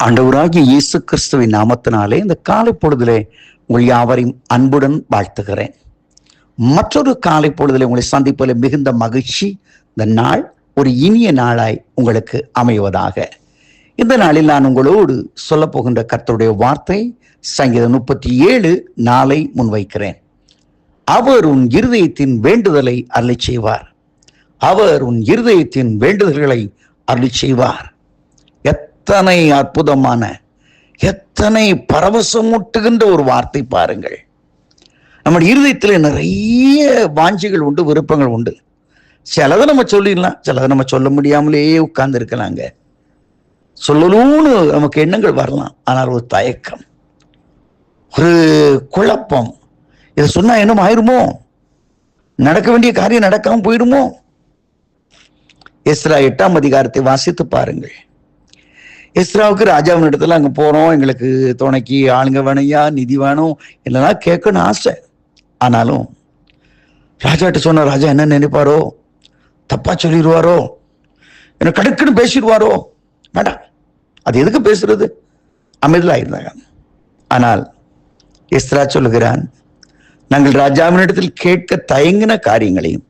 ஆண்டவராகிய இயேசு கிறிஸ்துவின் நாமத்தினாலே இந்த காலை பொழுதிலே உங்கள் யாவரையும் அன்புடன் வாழ்த்துகிறேன். மற்றொரு காலை பொழுதிலே உங்களை சந்திப்பதில் மிகுந்த மகிழ்ச்சி. இந்த நாள் ஒரு இனிய நாளாய் உங்களுக்கு அமைவதாக. இந்த நாளில் நான் உங்களோடு சொல்ல போகின்ற கர்த்தருடைய வார்த்தை சங்கீதம் 37:4 முன்வைக்கிறேன். அவர் உன் இருதயத்தின் வேண்டுதலை அருளிச் செய்வார். அவர் உன் இருதயத்தின் வேண்டுதல்களை அருளிச் செய்வார். எத்தனை அற்புதமான, எத்தனை பரவசமூட்டுகின்ற ஒரு வார்த்தை பாருங்கள். நம்ம இருதயத்தில் நிறைய வாஞ்சிகள் உண்டு, விருப்பங்கள் உண்டு. சிலதை நம்ம சொல்லிடலாம், சிலதை நம்ம சொல்ல முடியாமலேயே உட்கார்ந்து இருக்கலாங்க. சொல்லணும்னு நமக்கு எண்ணங்கள் வரலாம், ஆனால் ஒரு தயக்கம், ஒரு குழப்பம். இதை சொன்னா என்ன ஆயிருமோ, நடக்க வேண்டிய காரியம் நடக்காம போயிடுமோ. எஸ்ரா 8ஆம் அதிகாரத்தை வாசித்து பாருங்கள். எஸ்ராவுக்கு ராஜாவின் இடத்துல அங்க போறோம், எங்களுக்கு துணைக்கு ஆளுங்க வேணையா, நிதி வேணும், இல்லைன்னா கேட்கணும் ஆசை. ஆனாலும் ராஜாட்ட சொன்ன, ராஜா என்ன நினைப்பாரோ, தப்பா சொல்லிடுவாரோ, என்ன கடுக்குன்னு பேசிடுவாரோ, வேண்டாம், அது எதுக்கு பேசுறது, அமைதியில் ஆயிருந்தாங்க. ஆனால் எஸ்ரா சொல்லுகிறான், நாங்கள் ராஜாவின் இடத்தில் கேட்க தயங்கின காரியங்களையும்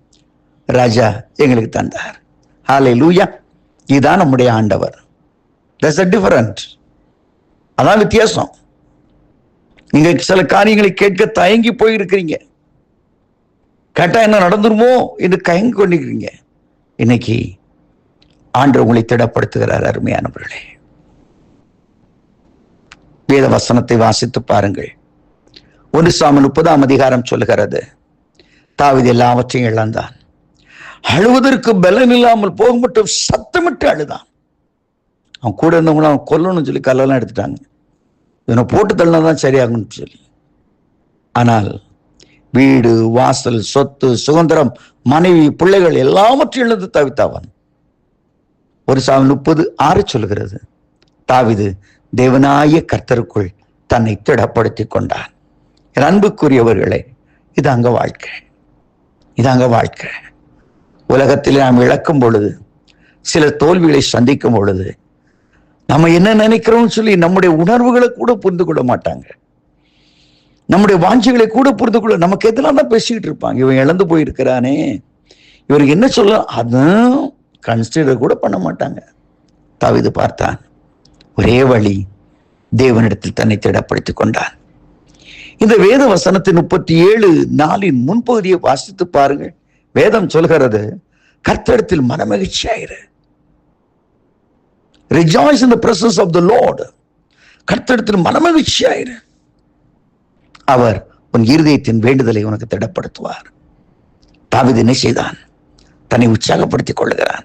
ராஜா எங்களுக்கு தந்தார். ஹல்லேலூயா. இதுதான் நம்முடைய ஆண்டவர். That's a different. அதான் வித்தியாசம். நீங்க சில காரியங்களை கேட்க தயங்கி போயிருக்கிறீங்க, கேட்டா என்ன நடந்துருமோ என்று கயங்கி கொண்டிருக்கிறீங்க. இன்னைக்கு ஆண்டவர் உங்களை திடப்படுத்துகிறார். அருமையானவர்களே, வேத வசனத்தை வாசித்து பாருங்கள். 1 சாமுவேல் 30ஆம் அதிகாரம் சொல்லுகிறது, தாவீது எல்லாவற்றையும் இழந்தான், அழுவதற்கு பலன் இல்லாமல் போக மட்டும் சத்தமிட்டு அழுதான். அவன் கூட இருந்தவங்களும் அவன் கொல்லணும்னு சொல்லி கல்லெல்லாம் எடுத்துட்டாங்க, இவனை போட்டு தள்ளினாதான் சரியாகும்னு சொல்லி. ஆனால் வீடு, வாசல், சொத்து, சுதந்திரம், மனைவி, பிள்ளைகள் எல்லாவற்றையும் இழந்து தவித்தவன். 1 சாமுவேல் 30:6 சொல்லுகிறது, தாவீது தேவனாய கர்த்தருக்குள் தன்னை திடப்படுத்தி கொண்டான். என் அன்புக்குரியவர்களே, இதாங்க வாழ்க்கை, இதாங்க வாழ்க்கை. உலகத்தில் நாம் இழக்கும் பொழுது, சில தோல்விகளை சந்திக்கும் பொழுது, நம்ம என்ன நினைக்கிறோம்னு சொல்லி நம்முடைய உணர்வுகளை கூட புரிந்து கொள்ள மாட்டாங்க, நம்முடைய வாஞ்சிகளை கூட புரிந்து கொள்ள, நமக்கு எதெல்லாம் தான் பேசிக்கிட்டு இருப்பாங்க. இவன் இழந்து போயிருக்கிறானே, இவருக்கு என்ன சொல்ல, அதுவும் கன்சிடர் கூட பண்ண மாட்டாங்க. தாவீது பார்த்தான், ஒரே வழி, தேவனிடத்தில் தன்னை திடப்படுத்திக் கொண்டான். இந்த வேத வசனத்தின் 37:4 முன்பகுதியை வாசித்து பாருங்கள். வேதம் சொல்கிறது, கர்த்தரிடத்தில் மனமகிழ்ச்சியாயிரு. Rejoice in the presence of the Lord. கர்த்தரிடத்தில் மனமகிழ்ச்சியாயிரு. அவர் உன் இருதயத்தின் வேண்டுதலை உனக்கு திடப்படுத்துவார். தாவீது என்ன செய்தான், தன்னை உற்சாகப்படுத்திக் கொள்ளுகிறான்.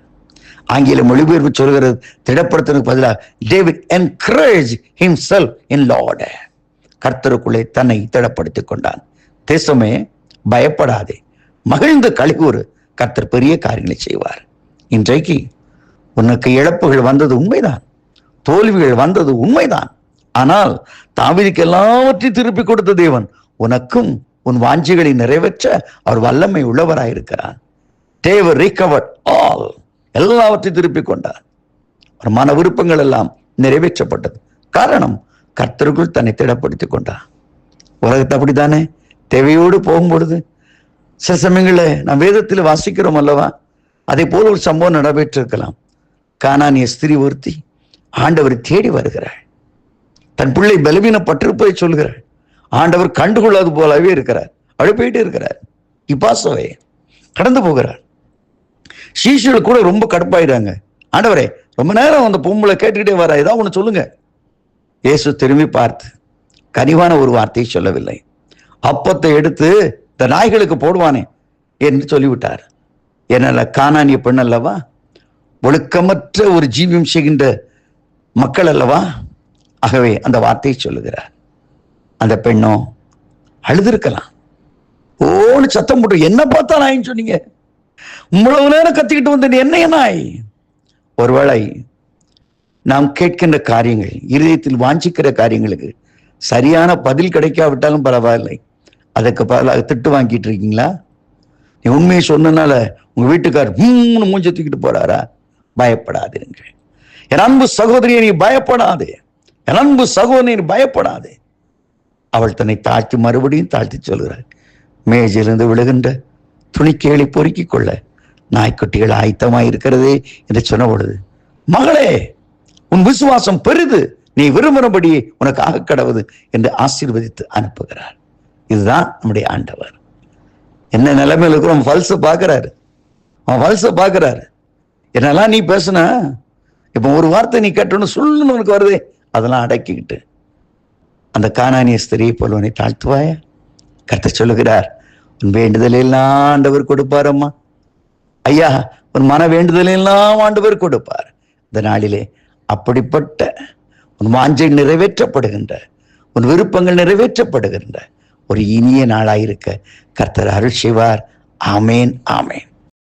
ஆங்கில மொழிபெயர்ப்பு சொல்கிறது, திடப்படுத்துவதற்கு பதிலாக David encouraged himself in Lord. கர்த்தருக்குள்ளே தன்னை திடப்படுத்திக் கொண்டான். தேசமே பயப்படாதே, மகிழ்ந்து களிகூறு, கர்த்தர் பெரிய காரியங்களை செய்வார். இன்றைக்கு உனக்கு இழப்புகள் வந்தது உண்மைதான், தோல்விகள் வந்தது உண்மைதான். ஆனால் தாவீதுக்கு எல்லாவற்றையும் திருப்பி கொடுத்த தேவன் உனக்கும் உன் வாஞ்சிகளை நிறைவேற்ற அவர் வல்லமை உள்ளவராயிருக்கிறார். தேவர் recovered all, எல்லாவற்றையும் திருப்பி கொண்டார். ஒரு மன விருப்பங்கள் எல்லாம் நிறைவேற்றப்பட்டது. காரணம், கர்த்தருக்குள் தன்னை திடப்படுத்திக் கொண்டார். உலகத்தை அப்படித்தானே, தேவையோடு போகும் பொழுது சில சமயங்களில் நாம் வேதத்தில் வாசிக்கிறோம் அல்லவா, அதே போல ஒரு சம்பவம் நடைபெற்றிருக்கலாம். கானானிய ஸ்திரீ ஒருத்தி ஆண்டவரை தேடி வருகிறாள். தன் பிள்ளை பலவீனப்பட்டிருப்பதை சொல்கிறாள். ஆண்டவர் கண்டுகொள்ளாது போலவே இருக்கிறார். அவள் போயிட்டு இருக்கிறார். இப்பாசவே கடந்து போகிறார். சீஷர்கள் கூட ரொம்ப கடுப்பாயிடாங்க. ஆண்டவரே, ரொம்ப நேரம் அந்த பொம்பளை கேட்டுக்கிட்டே வர, ஏதாவது ஒன்று சொல்லுங்க. இயேசு திரும்பி பார்த்து கனிவான ஒரு வார்த்தையை சொல்லவில்லை. அப்பத்தை எடுத்து இந்த நாய்களுக்கு போடுவானே என்று சொல்லிவிட்டார். என்னால கானானிய பெண் அல்லவா, ஒழுக்கமற்ற ஒரு ஜீவியம் செய்கின்ற மக்கள் அல்லவா, ஆகவே அந்த வார்த்தையை சொல்லுகிறார். அந்த பெண்ணோ அழுதுருக்கலாம். ஓன்னு சத்தம் போட்டு, என்ன பார்த்தா நாயின்னு சொன்னீங்க, இவ்வளவு நேரம் கத்திக்கிட்டு வந்தேன், என்ன நாய். ஒருவேளை நாம் கேட்கின்ற காரியங்கள், இருதயத்தில் வாஞ்சிக்கிற காரியங்களுக்கு சரியான பதில் கிடைக்காவிட்டாலும் பரவாயில்லை, அதுக்கு பதிலாக திட்டு வாங்கிட்டு இருக்கீங்களா? நீ உண்மையை சொன்னனால உங்க வீட்டுக்கார் மூஞ்ச தூக்கிட்டு போறாரா? பயப்படாதீர்கள். என் அன்பு சகோதரியை நீ பயப்படாதே, என் அன்பு சகோதரி நீ பயப்படாதே. அவள் தன்னை தாழ்த்தி மறுபடியும் தாழ்த்தி சொல்கிறாள், மேஜிலிருந்து விழுகின்ற துணிக்கைகளை பொறுக்கிக் கொள்ள நாய்க்குட்டிகள் ஆயத்தமாய் இருக்கிறதே என்று சொன்ன பொழுது, மகளே உன் விசுவாசம் பெரிது, நீ விரும்புகிறபடி உனக்கு ஆக கடவுது என்று ஆசீர்வதித்து அனுப்புகிறார். இதுதான் நம்முடைய ஆண்டவர். என்ன நிலைமையில இருக்கிறோம், பல்ச பாக்குறாரு, அவன் பல்ச பாக்குறாரு. என்னெல்லாம் நீ பேசுன, இப்ப ஒரு வார்த்தை நீ கேட்டோன்னு சொல்லுன்னு உனக்கு வருதே, அதெல்லாம் அடக்கிக்கிட்டு அந்த கானானிய ஸ்திரியை போல உன்னை தாழ்த்துவாய. கர்த்தர் சொல்லுகிறார், உன் வேண்டுதல் எல்லாம் ஆண்டவர் கொடுப்பாரம்மா. ஐயா, உன் மன வேண்டுதல் எல்லாம் ஆண்டவர் கொடுப்பார். இந்த நாளிலே அப்படிப்பட்ட உன் வாஞ்சை நிறைவேற்றப்படுகின்ற, உன் விருப்பங்கள் நிறைவேற்றப்படுகின்ற ஒரு இனிய நாளாயிருக்க கர்த்தர் அருள் செய்வார். ஆமேன், ஆமேன்.